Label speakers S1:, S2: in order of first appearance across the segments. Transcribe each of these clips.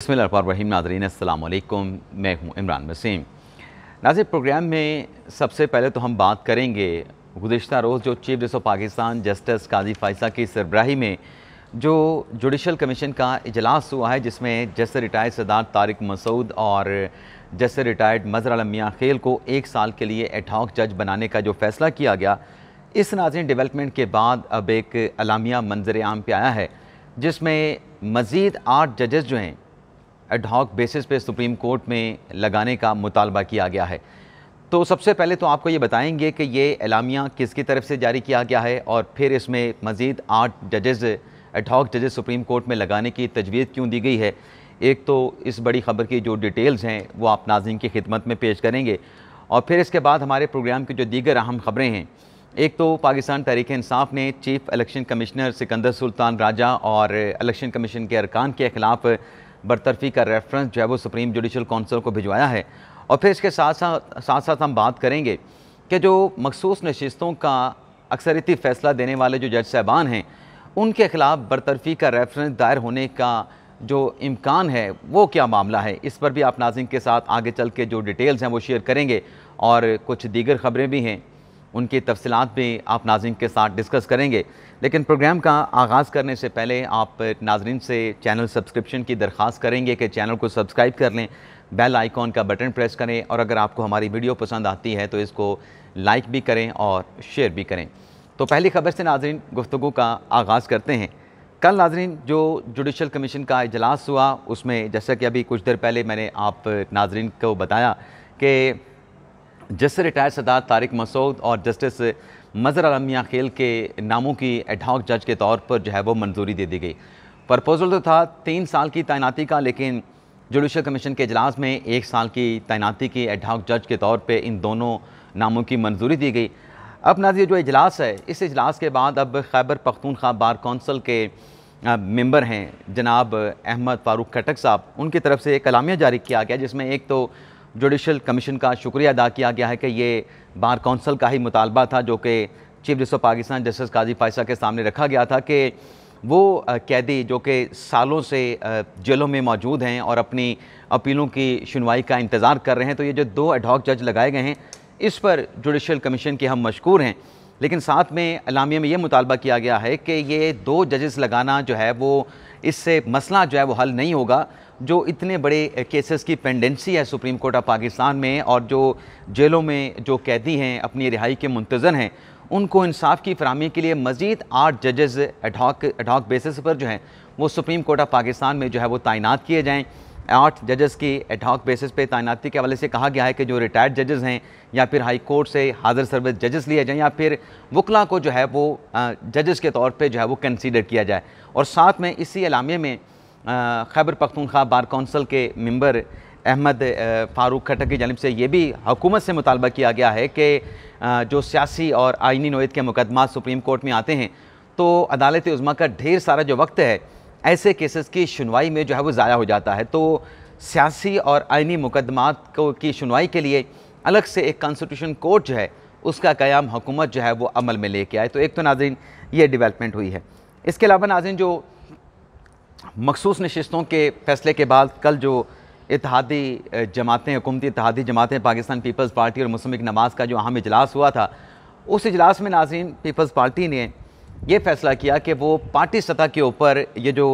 S1: बिस्मिल्लाहिर्रहमानिर्रहीम। नाज़रीन अस्सलाम वालेकुम, मैं हूँ इमरान वसीम। नाज़रीन, प्रोग्राम में सबसे पहले तो हम बात करेंगे गुज़िश्ता रोज़ जो chief justice of Pakistan justice Qazi Faiza की सरबराही में जो जुडिशल कमीशन का इजलास हुआ है, जिसमें जस्टिस रिटायर्ड सरदार तारिक मसूद और जस्टिस रिटायर्ड मज़हर आलम मियां खेल को 1 साल के लिए एडहॉक जज बनाने का जो फ़ैसला किया गया, इस नाज़रीन डेवलपमेंट के बाद अब एक अलामिया मंजर आम पे आया है, जिसमें मज़ीद 8 जजेस जो हैं एडहॉक बेसिस पे सुप्रीम कोर्ट में लगाने का मुतालबा किया गया है। तो सबसे पहले तो आपको ये बताएंगे कि ये एलामिया किसकी तरफ से जारी किया गया है और फिर इसमें मज़ीद 8 जजेस एडहॉक जजेस सुप्रीम कोर्ट में लगाने की तजवीज़ क्यों दी गई है। एक तो इस बड़ी ख़बर की जो डिटेल्स हैं वो आप नाज़रीन की खिदमत में पेश करेंगे और फिर इसके बाद हमारे प्रोग्राम की जो दीगर अहम ख़बरें हैं, एक तो पाकिस्तान तहरीक इंसाफ ने chief election commissioner Sikandar Sultan Raja और इलेक्शन कमीशन के अरकान के ख़िलाफ़ बरतरफी का रेफरेंस जो है वो सुप्रीम जुडिशल कौंसिल को भिजवाया है। और फिर इसके साथ साथ हम बात करेंगे कि जो मखसूस नशिस्तों का अक्सरियती फ़ैसला देने वाले जो जज साहबान हैं, उनके ख़िलाफ़ बरतरफी का रेफरेंस दायर होने का जो इम्कान है वो क्या मामला है, इस पर भी आप नाज़रीन के साथ आगे चल के जो डिटेल्स हैं वो शेयर करेंगे और कुछ दीगर ख़बरें भी हैं, उनकी तफसीलात भी आप नाज़रीन के साथ डिस्कस करेंगे। लेकिन प्रोग्राम का आगाज़ करने से पहले आप नाज़रीन से चैनल सब्सक्रिप्शन की दरख्वास्त करेंगे कि चैनल को सब्सक्राइब कर लें, बेल आइकॉन का बटन प्रेस करें और अगर आपको हमारी वीडियो पसंद आती है तो इसको लाइक भी करें और शेयर भी करें। तो पहली खबर से नाज़रीन गुफ्तगू का आगाज़ करते हैं। कल नाज़रीन जो जुडिशल कमीशन का इजलास हुआ, उसमें जैसा कि अभी कुछ देर पहले मैंने आप नाज़रीन को बताया कि जस्टिस रिटायर्ड सरदार तारिक मसूद और जस्टिस मज़हर आलम मियां खेल के नामों की एडहॉक जज के तौर पर जो है वो मंजूरी दे दी गई। प्रपोजल तो था 3 साल की तैनाती का, लेकिन जुडिशल कमीशन के इजलास में 1 साल की तैनाती की एडहॉक जज के तौर पे इन दोनों नामों की मंजूरी दी गई। अब नाज़रीन जो इजलास है, इस इजलास के बाद अब खैबर पख्तूनख्वा बार कौंसिल के मेंबर हैं जनाब अहमद फ़ारूक खटक साहब, उनकी तरफ से एक कलामिया जारी किया गया, जिसमें एक तो जुडिशल कमीशन का शुक्रिया अदा किया गया है कि ये बार कौंसिल का ही मुतालबा था जो कि chief justice of Pakistan justice Qazi Faiza के सामने रखा गया था कि वो कैदी जो कि सालों से जेलों में मौजूद हैं और अपनी अपीलों की सुनवाई का इंतज़ार कर रहे हैं, तो ये जो 2 एडहॉक जज लगाए गए हैं, इस पर जुडिशल कमीशन के हम मशकूर हैं। लेकिन साथ में अलामिया में ये मुतालबा किया गया है कि ये 2 जजेस लगाना जो है वो इससे मसला जो है वो हल नहीं होगा। जो इतने बड़े केसेस की पेंडेंसी है सुप्रीम कोर्ट ऑफ पाकिस्तान में और जो जेलों में जो कैदी हैं अपनी रिहाई के मुंतज़र हैं, उनको इंसाफ की फराहमी के लिए मज़ीद 8 जजेस एडहॉक बेसिस पर जो हैं वो सुप्रीम कोर्ट ऑफ पाकिस्तान में जो है वो तैनात किए जाएँ। 8 जजेस की एडहॉक बेसिस पे तैनाती के हवाले से कहा गया है कि जो रिटायर्ड जजेस हैं या फिर हाई कोर्ट से हाज़िर सर्विस जजेस लिए जाएँ या फिर वकला को जो है वो जजेस के तौर पे जो है वो कंसीडर किया जाए। और साथ में इसी अलामिया में खैबर पख्तूनख्वा बार कौंसिल के मेंबर अहमद फ़ारूक खटक की जानिब से ये भी हुकूमत से मुतालबा किया गया है कि जो सियासी और आइनी नोयत के मुकदमात सुप्रीम कोर्ट में आते हैं, तो अदालत उज़्मा का ढेर सारा जो वक्त है ऐसे केसेस की सुनवाई में जो है वो ज़ाया हो जाता है। तो सियासी और आइनी मुकदमात को की सुनवाई के लिए अलग से एक कॉन्स्टिट्यूशन कोर्ट जो है उसका क़याम हुकूमत जो है वो अमल में लेके आए। तो एक तो नाज़रीन ये डेवलपमेंट हुई है। इसके अलावा नाज़रीन जो मखसूस नशिस्तों के फ़ैसले के बाद कल जो इत्तेहादी जमातें, हुकूमती इत्तेहादी जमातें, पाकिस्तान पीपल्स पार्टी और मुस्लिम लीग नवाज़ का जो अहम इजलास हुआ था, उस इजलास में नाज़रीन पीपल्स पार्टी ने ये फ़ैसला किया कि वो पार्टी सतह के ऊपर ये जो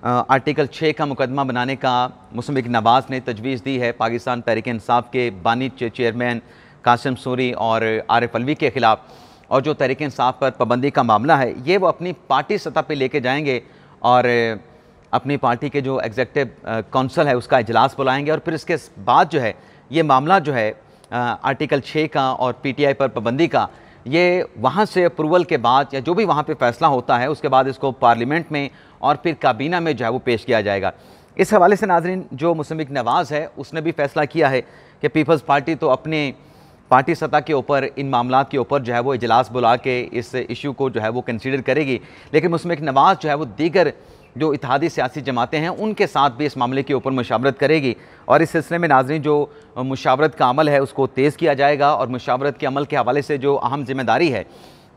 S1: आर्टिकल 6 का मुकदमा बनाने का मुस्लिम लीग नवाज़ ने तजवीज़ दी है पाकिस्तान तहरीक इंसाफ के बानी चेयरमैन कासिम सूरी और आरिफ अलवी के ख़िलाफ़, और जो तहरीक इंसाफ पर पाबंदी का मामला है ये वो अपनी पार्टी सतह पर लेके जाएंगे और अपनी पार्टी के जो एग्जीक्यूटिव काउंसिल है उसका इजलास बुलाएंगे और फिर इसके बाद जो है ये मामला जो है आर्टिकल 6 का और PTI पर पाबंदी का, ये वहाँ से अप्रूवल के बाद या जो भी वहाँ पे फ़ैसला होता है उसके बाद इसको पार्लियामेंट में और फिर काबीना में जो है वो पेश किया जाएगा। इस हवाले से नाज़रीन जो मुस्लिम लीग नवाज़ है उसने भी फ़ैसला किया है कि पीपल्स पार्टी तो अपने पार्टी सतह के ऊपर इन मामलात के ऊपर जो है वो इजलास बुला के इस इशू को जो है वो कंसीडर करेगी, लेकिन मुस्लिम लीग नवाज़ जो है वो दीगर जो इत्तेहादी सियासी जमातें हैं उनके साथ भी इस मामले के ऊपर मुशावरत करेगी और इस सिलसिले में नाज़रीन जो मुशावरत का अमल है उसको तेज़ किया जाएगा। और मुशावरत के अमल के हवाले से जो अहम जिम्मेदारी है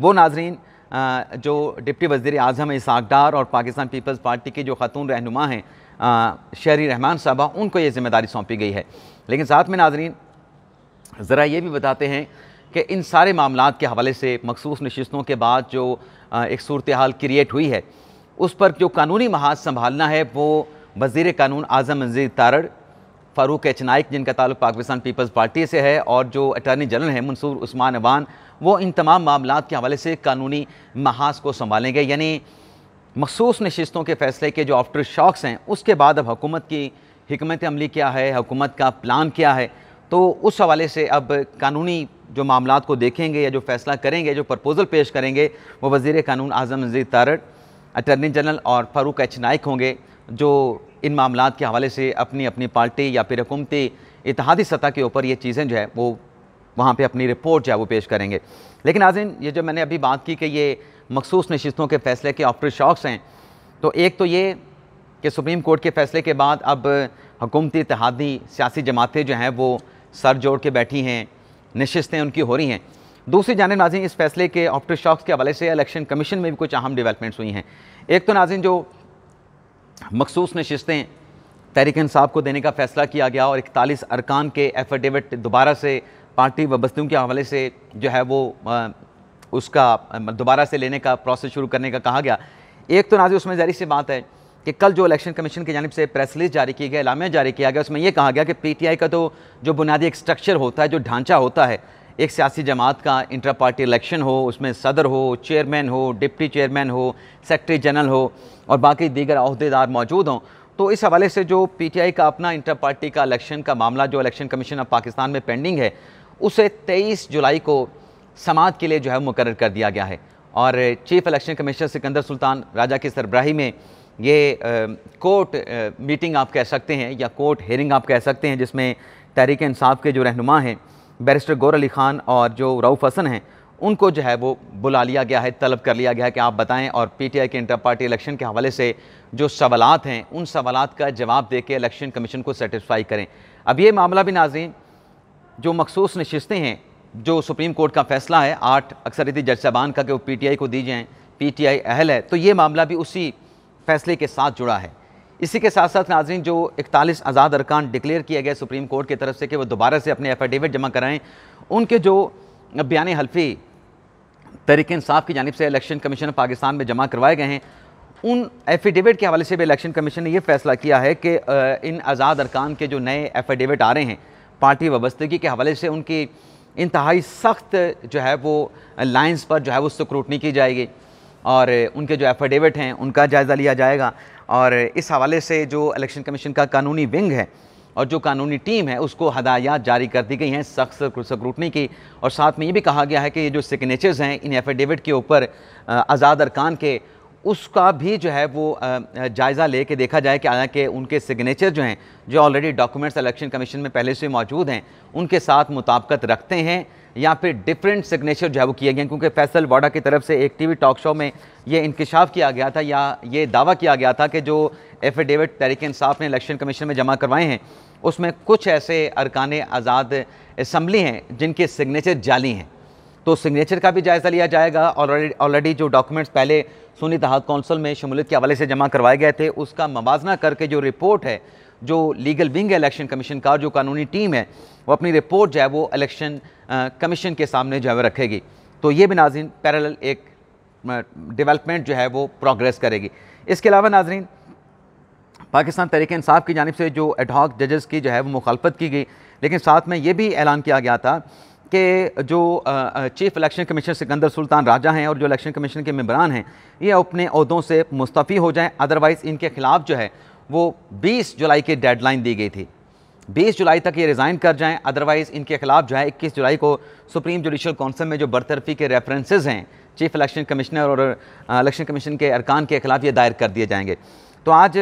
S1: वो नाज़रीन जो डिप्टी वज़ीर आज़म इसाक डार और पाकिस्तान पीपल्स पार्टी के जो ख़ातून रहनुमा हैं शहरी रहमान साहबा, उनको ये ज़िम्मेदारी सौंपी गई है। लेकिन साथ में नाज़रीन ज़रा ये भी बताते हैं कि इन सारे मामलात के हवाले से मखसूस नशिस्तों के बाद जो एक सूरत हाल क्रिएट हुई है, उस पर जो कानूनी महाज संभालना है वो वज़ीर कानून आज़म मंजीर तारड़, फ़ारूक एच नाइक जिनका ताल्लुक़ पाकिस्तान पीपल्स पार्टी से है, और जो अटॉर्नी जनरल हैं मंसूर उस्मान अवान, वो इन तमाम मामलात के हवाले से कानूनी महाज को संभालेंगे। यानी मखसूस नशिस्तों के फ़ैसले के जो आफ्टर शॉक्स हैं, उसके बाद अब हुकूमत की हिकमत अमली क्या है, हुकूमत का प्लान क्या है, तो उस हवाले से अब कानूनी जो मामलात को देखेंगे या जो फ़ैसला करेंगे, जो प्रपोज़ल पेश करेंगे, वो वज़ीर कानून आज़म मंजीर तारड़, अटॉर्नी जनरल और फ़ारूक एच नाइक होंगे, जो इन मामलात के हवाले से अपनी अपनी पार्टी या फिर हुकूमती इत्तेहादी सतह के ऊपर ये चीज़ें जो है वो वहाँ पे अपनी रिपोर्ट जो है वो पेश करेंगे। लेकिन नाज़रीन, ये जो मैंने अभी बात की कि ये मखसूस नशिस्तों के फ़ैसले के आफ्टर शॉक्स हैं, तो एक तो ये कि सुप्रीम कोर्ट के फ़ैसले के बाद अब हुकूमती इत्तेहादी सियासी जमातें जो हैं वो सर जोड़ के बैठी हैं, नशिस्तें उनकी हो रही हैं। दूसरी जानिब नाज़रीन, इस फैसले के आफ्टर शॉक्स के हवाले से इलेक्शन कमीशन में भी कुछ अहम डेवलपमेंट्स हुई हैं। एक तो नाज़रीन जो मखसूस नशिस्तें तहरीक इंसाफ को देने का फ़ैसला किया गया और 41 अरकान के एफिडेविट दोबारा से पार्टी वाबस्तगी के हवाले से जो है वो उसका दोबारा से लेने का प्रोसेस शुरू करने का कहा गया। एक तो नाज़रीन उसमें ज़ाहिर सी बात है कि कल जो इलेक्शन कमीशन की जानिब से प्रेस रिलीज़ जारी की गई, एलामिया जारी किया गया, उसमें यह कहा गया कि PTI का तो जो बुनियादी एक स्ट्रक्चर होता है, जो ढांचा होता है, एक सियासी जमात का इंटर पार्टी इलेक्शन हो, उसमें सदर हो, चेयरमैन हो, डिप्टी चेयरमैन हो, सेक्रेटरी जनरल हो और बाकी दीगर अहदेदार मौजूद हों, तो इस हवाले से जो PTI का अपना इंटर पार्टी का इलेक्शन का मामला जो इलेक्शन कमीशन ऑफ पाकिस्तान में पेंडिंग है, उसे 23 जुलाई को समाअत के लिए जो है मुकर्रर कर दिया गया है। और chief election commissioner Sikandar Sultan Raja की सरबराही में ये कोर्ट मीटिंग आप कह सकते हैं या कोर्ट हेयरिंग आप कह सकते हैं, जिसमें तहरीक इंसाफ के जो रहनुमा हैं बैरिस्टर गौर अली ख़ान और जो रऊफ़ हसन हैं, उनको जो है वो बुला लिया गया है, तलब कर लिया गया है कि आप बताएं और PTI के इंटर पार्टी इलेक्शन के हवाले से जो सवालात हैं, उन सवालात का जवाब दे के इलेक्शन कमीशन को सेटिस्फाई करें। अब ये मामला भी नाज़रीन जो मखसूस नशिस्तें हैं, जो सुप्रीम कोर्ट का फ़ैसला है 8 अक्सरियती जज साहबान का कि वो PTI को दी जाएँ, PTI अहल है, तो ये मामला भी उसी फ़ैसले के साथ जुड़ा है। इसी के साथ साथ नाज़रीन जो 41 आज़ाद अरकान डिक्लेयर किए गए सुप्रीम कोर्ट की तरफ से कि वो दोबारा से अपने एफिडेविट जमा कराएं, उनके जो बयान हल्फी तहरीक इंसाफ की जानिब से इलेक्शन कमीशन ऑफ पाकिस्तान में जमा करवाए गए हैं, उन एफिडेविट के हवाले से भी इलेक्शन कमीशन ने यह फ़ैसला किया है कि इन आज़ाद अरकान के जो नए एफिडेविट आ रहे हैं पार्टी वाबस्तगी के हवाले से उनकी इंतहाई सख्त जो है वो लाइन्स पर जो है वो स्क्रूटनी की जाएगी और उनके जो एफिडेविट हैं उनका जायज़ा लिया जाएगा। और इस हवाले से जो इलेक्शन कमीशन का कानूनी विंग है और जो कानूनी टीम है उसको हदायत जारी कर दी गई हैं सख्त स्क्रूटनी की। और साथ में ये भी कहा गया है कि ये जो सिग्नेचर्स हैं इन एफिडेविट के ऊपर आज़ाद अरकान के, उसका भी जो है वो जायज़ा ले के देखा जाए कि हालांकि उनके सिग्नेचर जो हैं, जो ऑलरेडी डॉक्यूमेंट्स इलेक्शन कमीशन में पहले से मौजूद हैं, उनके साथ मुताबिकत रखते हैं या फिर डिफरेंट सिग्नेचर जो है वो किए गए हैं। क्योंकि फैसल वाडा की तरफ से एक TV टॉक शो में ये इंकशाफ किया गया था या ये दावा किया गया था कि जो एफिडेविट तहरीक इंसाफ ने इलेक्शन कमीशन में जमा करवाए हैं उसमें कुछ ऐसे अरकान आज़ाद असम्बली हैं जिनके सिग्नेचर जाली हैं, तो सिग्नेचर का भी जायज़ा लिया जाएगा। ऑलरेडी जो डॉक्यूमेंट्स पहले सुन्नी इत्तेहाद कौंसिल में शमूलियत के हवाले से जमा करवाए गए थे, उसका मवाजना करके जो रिपोर्ट है, जो लीगल विंग है इलेक्शन कमीशन का और जो कानूनी टीम है, वो अपनी रिपोर्ट जो है वो इलेक्शन कमीशन के सामने जो है रखेगी। तो ये भी नाज़रीन पैरेलल एक डेवलपमेंट जो है वो प्रोग्रेस करेगी। इसके अलावा नाज़रीन पाकिस्तान तहरीक इंसाफ की जानिब से जो एडहॉक जजेस की जो है वो मुखालफत की गई, लेकिन साथ में ये भी ऐलान किया गया था कि जो chief election commissioner Sikandar Sultan Raja हैं और जो इलेक्शन कमीशन के मेंबरान हैं ये अपने ओहदों से मुस्तफ़ी हो जाएं, अदरवाइज़ इनके खिलाफ जो है वो 20 जुलाई की डेडलाइन दी गई थी, 20 जुलाई तक ये रिज़ाइन कर जाएं, अदरवाइज़ इनके खिलाफ जो है 21 जुलाई को सुप्रीम जुडिशल कौंसिल में जो बरतरफी के रेफरेंसेस हैं चीफ इलेक्शन कमिश्नर और इलेक्शन कमीशन के अरकान के खिलाफ ये दायर कर दिए जाएंगे। तो आज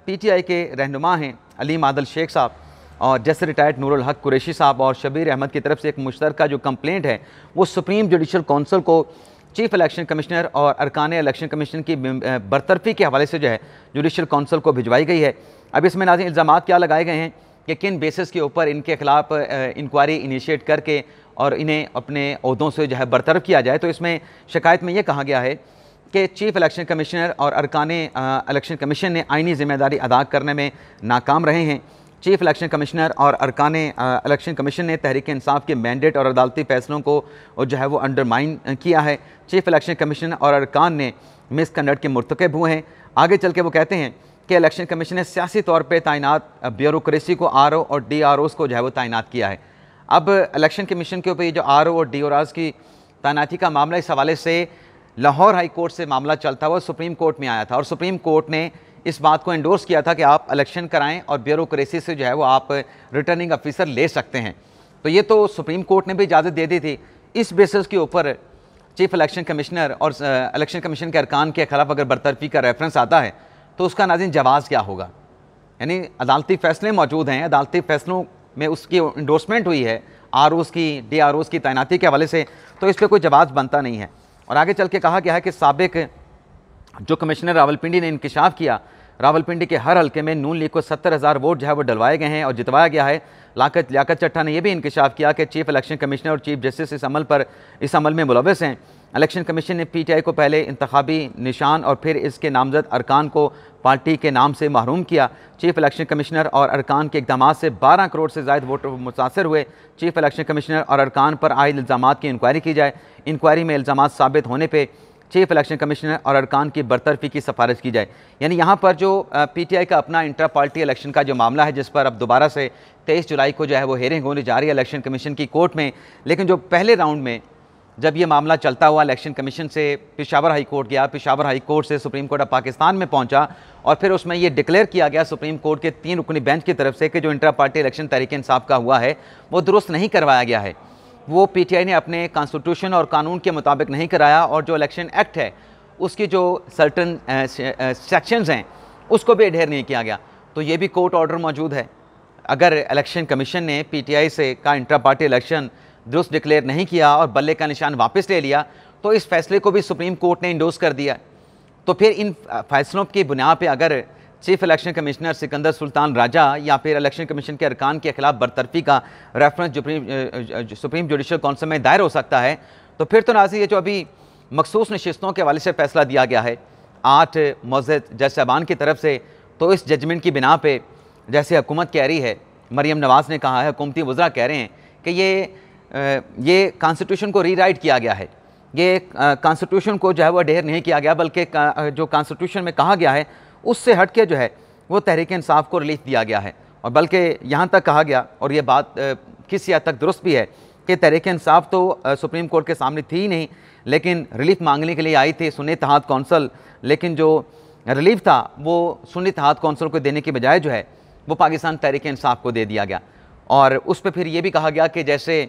S1: PTI के रहनुमा हैं अलीम आदिल शेख साहब और जैसे रिटायर्ड नूरुल हक कुरैशी साहब और शबीर अहमद की तरफ से एक मुश्तरका जो कंप्लेंट है वो सुप्रीम जुडिशल कौंसिल को चीफ इलेक्शन कमिश्नर और अरकान इलेक्शन कमीशन की बरतरफी के हवाले से जो है जुडिशल कौंसिल को भिजवाई गई है। अब इसमें नाज़रीन इल्ज़ामात क्या लगाए गए हैं कि किन बेसिस के ऊपर इनके खिलाफ इंक्वायरी इनिशिएट करके और इन्हें अपने ओहदों से जो है बरतरफ किया जाए। तो इसमें शिकायत में ये कहा गया है कि चीफ इलेक्शन कमिश्नर और अरकान इलेक्शन कमीशन ने आइनी जिम्मेदारी अदा करने में नाकाम रहे हैं। चीफ इलेक्शन कमिश्नर और अरकान इलेक्शन कमीशन ने तहरीक इंसाफ के मैंडेट और अदालती फैसलों को जो है वो अंडरमाइन किया है। चीफ इलेक्शन कमीशन और अरकान ने मिसकंडक्ट के मुर्तकब हुए हैं। आगे चल के वो कहते हैं कि इलेक्शन कमीशन ने सियासी तौर पर तैनात ब्यूरोक्रेसी को RO और DROs को जो है वो तैनात किया है। अब इलेक्शन कमीशन के ऊपर ये जो RO और DROs की तैनाती का मामला, इस हवाले से लाहौर हाई कोर्ट से मामला चलता हुआ सुप्रीम कोर्ट में आया था और सुप्रीम कोर्ट ने इस बात को एंडोर्स किया था कि आप इलेक्शन कराएं और ब्यूरोक्रेसी से जो है वो आप रिटर्निंग अफिसर ले सकते हैं। तो ये तो सुप्रीम कोर्ट ने भी इजाज़त दे दी थी। इस बेसिस के ऊपर चीफ इलेक्शन कमिश्नर और इलेक्शन कमीशन के अरकान के खिलाफ अगर बरतरफी का रेफरेंस आता है तो उसका नाज़रीन जवाज़ क्या होगा? यानी अदालती फ़ैसले मौजूद हैं, अदालती फ़ैसलों में उसकी इंडोर्समेंट हुई है ROs की, DROs की तैनाती के हवाले से, तो इस पर कोई जवाब बनता नहीं है। और आगे चल के कहा गया है कि साबिक जो कमिश्नर रावलपिंडी ने इंकशाफ किया, रावलपिंडी के हर हल्के में नून लीग को 70,000 वोट जो है वो डलवाए गए हैं और जितवाया गया है। लियाकत चट्टा ने यह भी इंकशाफ किया कि चीफ इलेक्शन कमिश्नर और चीफ जस्टिस इस अमल में मुलव्वस हैं। इलेक्शन कमीशन ने PTI को पहले इंतखाबी निशान और फिर इसके नामजद अरकान को पार्टी के नाम से महरूम किया। चीफ इलेक्शन कमिश्नर और अरकान के इक़दाम से 12 करोड़ से ज़ायद वोटर मुतासर हुए। चीफ इलेक्शन कमिश्नर और अरकान पर आए इल्ज़ाम की इंक्वायरी की जाए। इंक्वायरी में इल्ज़ाम साबित होने पर चीफ इलेक्शन कमिश्नर और अरकान की बरतरफी की सिफारिश की जाए। यानी यहाँ पर जो PTI का अपना इंटर पार्टी इलेक्शन का जो मामला है, जिस पर अब दोबारा से 23 जुलाई को जो है वो हेयरिंग होने जा रही है इलेक्शन कमीशन की कोर्ट में। लेकिन जो पहले राउंड में जब ये मामला चलता हुआ इलेक्शन कमीशन से पेशावर हाई कोर्ट गया, पेशावर हाई कोर्ट से सुप्रीम कोर्ट ऑफ पाकिस्तान में पहुंचा और फिर उसमें ये डिक्लेयर किया गया सुप्रीम कोर्ट के 3 रुकनी बेंच की तरफ से कि जो inter party election Tehreek Insaf का हुआ है वो दुरुस्त नहीं करवाया गया है, वो PTI ने अपने कॉन्स्टिट्यूशन और कानून के मुताबिक नहीं कराया और जो इलेक्शन एक्ट है उसकी जो सर्टन सेक्शंस हैं उसको भी एडहेर नहीं किया गया। तो ये भी कोर्ट ऑर्डर मौजूद है। अगर इलेक्शन कमीशन ने PTI से का इंटर पार्टी इलेक्शन दुरुस्त डिक्लेयर नहीं किया और बल्ले का निशान वापस ले लिया तो इस फैसले को भी सुप्रीम कोर्ट ने इंडोर्स कर दिया। तो फिर इन फैसलों की बुनियाद पर अगर chief election commissioner Sikandar Sultan Raja या फिर इलेक्शन कमीशन के अरकान के खिलाफ बरतरफी का रेफरेंस सुप्रीम जुडिशल काउंसिल में दायर हो सकता है, तो फिर तो नाज़रीन ये जो अभी मखसूस नशिस्तों के हवाले से फैसला दिया गया है 8 मुअज़्ज़ज़ जज साहबान की तरफ से, तो इस जजमेंट की बिना पे जैसे हुकूमत कह रही है, मरियम नवाज़ ने कहा है, हुकूमती वज़रा कह रहे हैं कि ये कॉन्स्टिट्यूशन को रीराइट किया गया है, ये कॉन्स्टिट्यूशन को जो है वो अडेयर नहीं किया गया, बल्कि जो कॉन्स्टिट्यूशन में कहा गया है उससे हट के जो है वो तहरीक इंसाफ को रिलीफ दिया गया है। और बल्कि यहाँ तक कहा गया, और ये बात किसी हद तक दुरुस्त भी है, कि तहरीक इंसाफ तो सुप्रीम कोर्ट के सामने थी ही नहीं, लेकिन रिलीफ मांगने के लिए आई थी सुन्नी इत्तेहाद कौंसल, लेकिन जो रिलीफ था वो सुन्नी इत्तेहाद कौंसल को देने के बजाय जो है वो पाकिस्तान तहरीक इंसाफ को दे दिया गया। और उस पर फिर ये भी कहा गया कि जैसे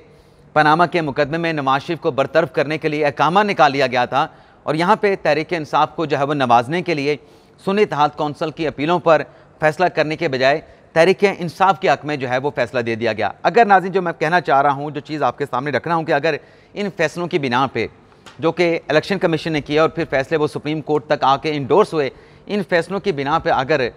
S1: पनामा के मुकदमे में नवाज शरीफ को बरतरफ करने के लिए अहकामा निकाल लिया गया था और यहाँ पे तहरीक इंसाफ को जो है वो नवाजने के लिए सुन्नी इत्तेहाद कौंसल की अपीलों पर फैसला करने के बजाय तहरीक इंसाफ के हक़ में जो है वो फैसला दे दिया गया। अगर नाज़रीन जो मैं कहना चाह रहा हूँ, जो चीज़ आपके सामने रख रहा हूँ कि अगर इन फैसलों की बिना पे जो कि इलेक्शन कमीशन ने किया और फिर फैसले वो सुप्रीम कोर्ट तक आके इंडोर्स हुए, इन फैसलों की बिना पे अगर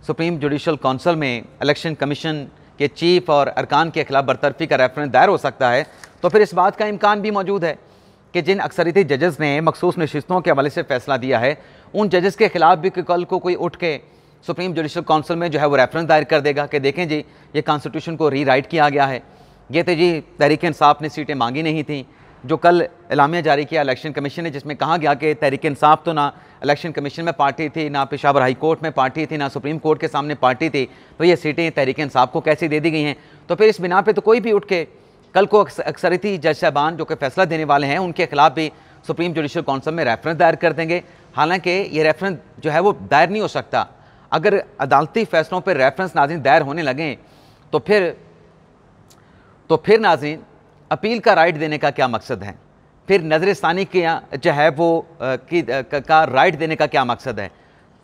S1: सुप्रीम जुडिशल काउंसिल में इलेक्शन कमीशन के चीफ और अरकान के खिलाफ बरतरफी का रेफरेंस दायर हो सकता है, तो फिर इस बात का इम्कान भी मौजूद है कि जिन अक्सरियती जजेस ने मखसूस नशिस्तों के हवाले से फैसला दिया है, उन जजेस के खिलाफ भी कल को कोई उठ के सुप्रीम जुडिशल काउंसिल में जो है वो रेफरेंस दायर कर देगा कि देखें जी ये कॉन्स्टिट्यूशन को रीराइट किया गया है, ये तो जी तहरीक इंसाफ ने सीटें मांगी नहीं थी। जो कल एलामिया जारी किया इलेक्शन कमीशन ने, जिसमें कहा गया कि तहरीक इंसाफ तो ना इलेक्शन कमीशन में पार्टी थी, ना पेशावर हाई कोर्ट में पार्टी थी, ना सुप्रीम कोर्ट के सामने पार्टी थी, तो ये सीटें तहरीक इंसाफ को कैसे दे दी गई हैं। तो फिर इस बिना पर तो कोई भी उठ के कल को अक्सरियती जज साहबान जो कि फैसला देने वाले हैं उनके खिलाफ भी सुप्रीम जुडिशल काउंसिल में रेफरेंस दायर कर देंगे। हालांकि ये रेफरेंस जो है वो दायर नहीं हो सकता। अगर अदालती फैसलों पर रेफरेंस नाज़रीन दायर होने लगें तो फिर नाज़रीन अपील का राइट देने का क्या मकसद है, फिर नज़रसानी के जो है वो का राइट देने का क्या मकसद है।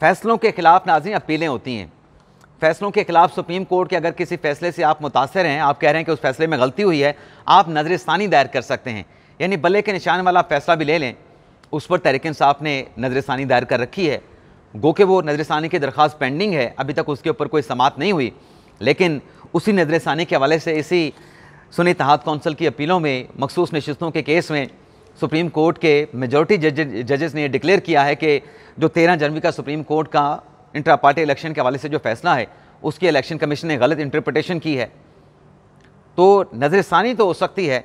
S1: फैसलों के खिलाफ नाज़रीन अपीलें होती हैं, फैसलों के खिलाफ सुप्रीम कोर्ट के अगर किसी फैसले से आप मुतासर हैं, आप कह रहे हैं कि उस फैसले में गलती हुई है, आप नज़रसानी दायर कर सकते हैं। यानी बल्ले के निशान वाला फैसला भी ले लें, उस पर तहरीक इंसाफ ने नज़रसानी दायर कर रखी है, गो के वो नज़रसानी की दरख्वास्त पेंडिंग है, अभी तक उसके ऊपर कोई समाअत नहीं हुई, लेकिन उसी नज़रसानी के हवाले से इसी सुन्नी इत्तेहाद कौंसिल की अपीलों में मखसूस नशिस्तों के केस में सुप्रीम कोर्ट के मेजॉरिटी जजेस ने ये डिक्लेयर किया है कि जो 13 जनवरी का सुप्रीम कोर्ट का इंट्रा पार्टी इलेक्शन के हवाले से जो फैसला है उसकी इलेक्शन कमीशन ने गलत इंटरप्रिटेशन की है। तो नज़रसानी तो हो सकती है,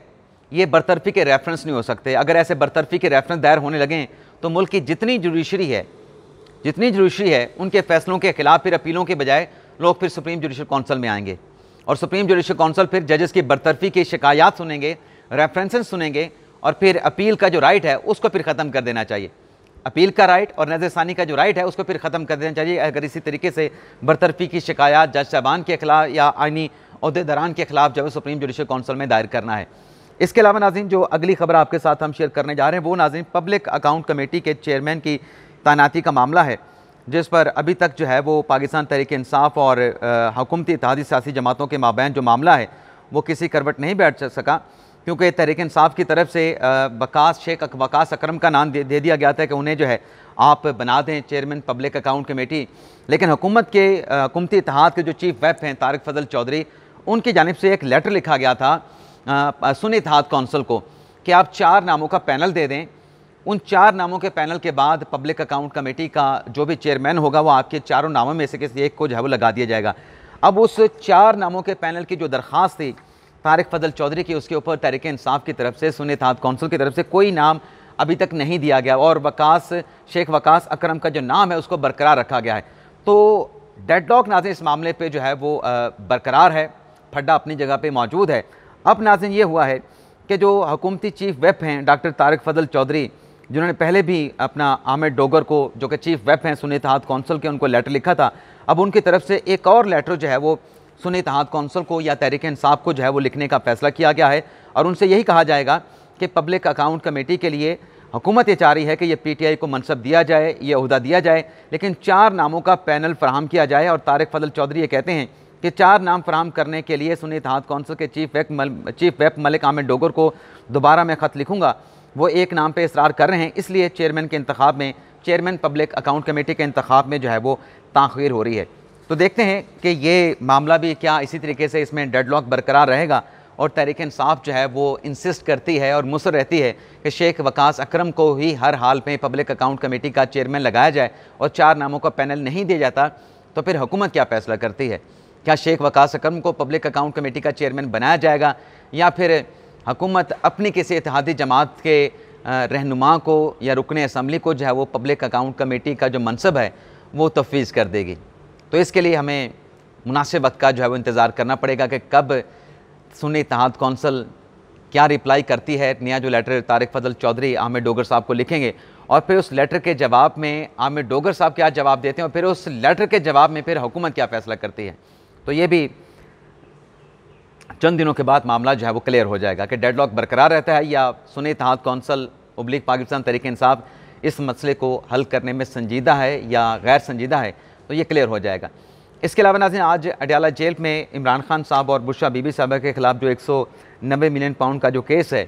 S1: ये बरतरफी के रेफरेंस नहीं हो सकते। अगर ऐसे बरतरफी के रेफरेंस दायर होने लगें तो मुल्क की जितनी जुडिशरी है उनके फैसलों के खिलाफ फिर अपीलों के बजाय लोग फिर सुप्रीम जुडिशल काउंसिल में आएंगे और सुप्रीम जुडिशल काउंसिल फिर जजेस की बरतरफी की शिकायत सुनेंगे, रेफरेंसेस सुनेंगे और फिर अपील का जो राइट है उसको फिर ख़त्म कर देना चाहिए। अपील का राइट और नज़रसानी का जो राइट है उसको फिर ख़त्म कर देना चाहिए अगर इसी तरीके से बरतरफी की शिकायत जज साहबान के खिलाफ या आइनी अहदेदारान के खिलाफ जो है सुप्रीम जुडिशल काउंसिल में दायर करना है। इसके अलावा नाज़रीन जो अगली खबर आपके साथ हम शेयर करने जा रहे हैं वो नाज़रीन पब्लिक अकाउंट कमेटी के चेयरमैन की तैनाती का मामला है, जिस पर अभी तक जो है वो पाकिस्तान तहरीक इंसाफ और हुकूमती इत्तेहादी सियासी जमातों के माबैन जो मामला है वो किसी करवट नहीं बैठ सका, क्योंकि तहरीक इंसाफ की तरफ से शेख वकास अकरम का नाम दे दिया गया था कि उन्हें जो है आप बना दें चेयरमैन पब्लिक अकाउंट कमेटी। लेकिन हुकूमती इत्तेहाद के जो चीफ व्हिप हैं तारिक फजल चौधरी, उनकी जानिब से एक लेटर लिखा गया था सुन्नी इत्तेहाद कौंसिल को कि आप 4 नामों का पैनल दे दें। उन 4 नामों के पैनल के बाद पब्लिक अकाउंट कमेटी का जो भी चेयरमैन होगा वो आपके 4 नामों में से किसी एक को जो है वो लगा दिया जाएगा। अब उस 4 नामों के पैनल की जो दरख्वास्त थी तारिक फजल चौधरी की, उसके ऊपर तहरीक इंसाफ की तरफ से सुन्नी इत्तेहाद कौंसिल की तरफ से कोई नाम अभी तक नहीं दिया गया और शेख वकास अकरम का जो नाम है उसको बरकरार रखा गया है। तो डेडलॉक नाज़रीन इस मामले पर जो है वो बरकरार है, फड्डा अपनी जगह पर मौजूद है। अब नाज़रीन ये हुआ है कि जो हुकूमती चीफ व्हिप हैं डॉक्टर तारिक फजल चौधरी, जिन्होंने पहले भी अपना आमिर डोगर को जो कि चीफ व्हिप हैं सुन्नी इत्तेहाद कौंसिल के, उनको लेटर लिखा था, अब उनकी तरफ से एक और लेटर जो है वो सुन्नी इत्तेहाद कौंसिल को या तहरीक इंसाफ को जो है वो लिखने का फैसला किया गया है और उनसे यही कहा जाएगा कि पब्लिक अकाउंट कमेटी के लिए हुकूमत ये चाह रही है कि ये PTI को मनसब दिया जाए, ये ओहदा दिया जाए, लेकिन 4 नामों का पैनल फराहम किया जाए। और तारिक फजल चौधरी ये कहते हैं कि 4 नाम फराहम करने के लिए सुन्नी इत्तेहाद कौंसिल के चीफ व्हिप मलिक आमिर डोगर को दोबारा मैं ख़त लिखूँगा। वो एक नाम पे इसरार कर रहे हैं, इसलिए चेयरमैन के इंतखाब में, चेयरमैन पब्लिक अकाउंट कमेटी के इंतखाब में जो है वो ताख़ीर हो रही है। तो देखते हैं कि ये मामला भी क्या इसी तरीके से इसमें डेडलॉक बरकरार रहेगा और तहरीक इंसाफ जो है वो इंसिस्ट करती है और मुसर रहती है कि शेख वकास अकरम को ही हर हाल में पब्लिक अकाउंट कमेटी का चेयरमैन लगाया जाए और 4 नामों का पैनल नहीं दिया जाता, तो फिर हुकूमत क्या फ़ैसला करती है? क्या शेख वकास अकरम को पब्लिक अकाउंट कमेटी का चेयरमैन बनाया जाएगा या फिर हुकूमत अपनी किसी इत्तेहादी जमात के रहनुमा को या रुकने असम्बली को जो है वो पब्लिक अकाउंट कमेटी का जो मनसब है वो तफवीज़ कर देगी? तो इसके लिए हमें मुनासिब वक्त का जो है वो इंतज़ार करना पड़ेगा कि कब सुन्नी इत्तेहाद कौंसिल क्या रिप्लाई करती है। नया जो लेटर तारिक फजल चौधरी आमिर डोगर साहब को लिखेंगे और फिर उस लेटर के जवाब में आमिर डोगर साहब क्या जवाब देते हैं और फिर उस लेटर के जवाब में फिर हुकूमत क्या फ़ैसला करती है। तो ये भी चंद दिनों के बाद मामला जो है वो क्लियर हो जाएगा कि डेडलॉक बरकरार रहता है या सुन्नी इत्तेहाद कौंसिल / पाकिस्तान तहरीक इंसाफ इस मसले को हल करने में संजीदा है या गैर संजीदा है, तो ये क्लियर हो जाएगा। इसके अलावा नाज़रीन आज अडयाला जेल में इमरान खान साहब और बुशरा बीबी साहबा के ख़िलाफ़ जो 190 मिलियन पाउंड का जो केस है,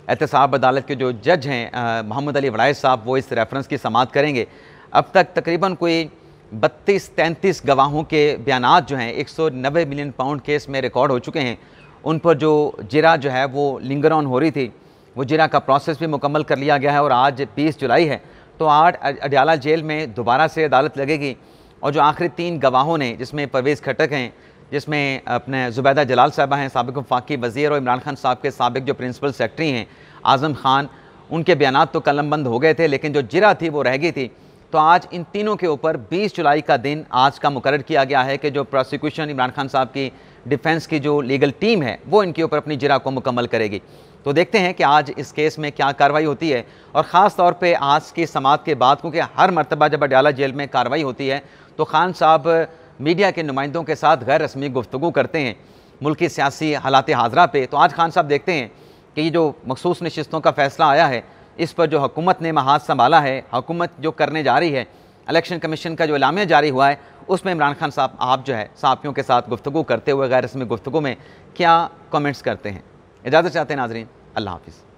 S1: एहतसाब अदालत के जो जज हैं मोहम्मद अली वड़ाइश साहब वो इस रेफरेंस की समाअत करेंगे। अब तक तकरीबन कोई 32-33 गवाहों के बयानात जो हैं 190 मिलियन पाउंड केस में रिकॉर्ड हो चुके हैं। उन पर जो जिरा जो है वो लिंगर ऑन हो रही थी, वो जिरा का प्रोसेस भी मुकम्मल कर लिया गया है और आज 20 जुलाई है, तो आज अडयाला जेल में दोबारा से अदालत लगेगी और जो आखिरी 3 गवाहों ने, जिसमें परवेज़ खटक हैं, जिसमें अपने ज़ुबैदा जलाल साहबा हैं साबिक़ वफाकी वज़ीर, और इमरान खान साहब के साबिक़ जो प्रिंसिपल सेक्रेटरी हैं आज़म खान, उनके बयानात तो कलमबंद हो गए थे लेकिन जो जिरा थी वो रह गई थी। तो आज इन तीनों के ऊपर 20 जुलाई का दिन आज का मुकर्रर किया गया है कि जो प्रोसिक्यूशन इमरान खान साहब की डिफेंस की जो लीगल टीम है वो इनके ऊपर अपनी जिरा को मुकम्मल करेगी। तो देखते हैं कि आज इस केस में क्या कार्रवाई होती है और ख़ास तौर पे आज की समाअत के बाद, क्योंकि हर मरतबा जब अडयाला जेल में कार्रवाई होती है तो खान साहब मीडिया के नुमाइंदों के साथ गैर रस्मी गुफ्तगू करते हैं मुल्की सियासी हालात हाजरा पे। तो आज खान साहब देखते हैं कि ये जो मखसूस नशिस्तों का फ़ैसला आया है, इस पर जो हुकूमत ने महाज संभाला है, हुकूमत जो करने जा रही है, इलेक्शन कमीशन का जो एलामिया जारी हुआ है, उसमें इमरान खान साहब आप जो है साथियों के साथ गुफ्तगू करते हुए गैर रस्मी गुफ्तगू में क्या कमेंट्स करते हैं। इजाज़त चाहते हैं नाज़रीन, अल्लाह हाफ़िज़।